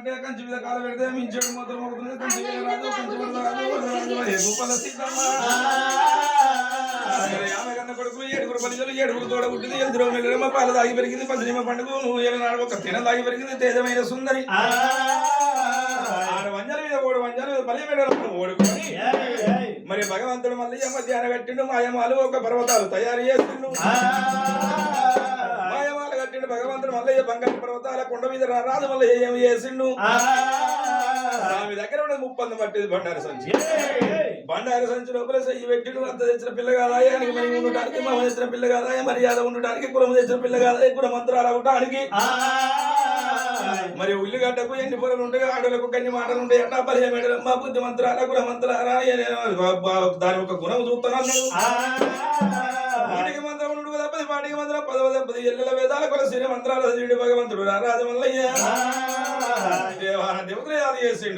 అంటే కంచి మీద కాలు పెడితే మించాడు మొత్తం మొక్కుతుంది కంచి మీద రాదు కంచి మీద రాదు గోపాల సీతమ్మ ఆమె కన్న కొడుకులు 7 పనిజలు 7 తోడ పుట్టింది 8 రోజులు పాలు దాగి పెరిగింది పంచనిమ పండుగ నువ్వు ఏనాడు ఒక తిన దాగి పెరిగింది తేజమైన సుందరి ఆడ వంజల మీద 3 వంజల మీద బలి పెట్టడం ఓడుకొని మరి భగవంతుడు మళ్ళీ మధ్యాహ్నం కట్టిండు మాయమాలు ఒక పర్వతాలు తయారు చేసిండు మాయమాలు కట్టిండు భగవంతుడు మల్లయ్య బంగారు పర్వతాల కొండ మీద రాదు మల్లయ్య ఏమి చేసిండు ఆమె దగ్గర ఉన్న 30 పట్టింది బండారు సంచి లోపల చెయ్యి పెట్టిండు అంత తెచ్చిన పిల్ల కాదాయానికి మరి ఉండటానికి మమ తెచ్చిన పిల్ల కాదాయ మర్యాద ఉండటానికి కులం తెచ్చిన పిల్ల కాదాయ కుల మంత్రాలు అవటానికి మరి ఉల్లిగడ్డకు ఎన్ని పొరలు ఉంటాయి ఆడలకు కన్ని మాటలు ఉంటాయి అట్టా పర్య మేడలమ్మ బుద్ధి మంత్రాల కుల మంత్రాల దాని ఒక గుణం చూస్తున్నాను వాటికి మంత్రం ఉండు తప్పది వాటికి మంత్రం పదవ తప్పది ఎల్లెల వేదాల కుల శ్రీ మంత్రాల శ్రీడి భగవంతుడు రాజమల్లయ్య దేవతలు యాది చేసిండు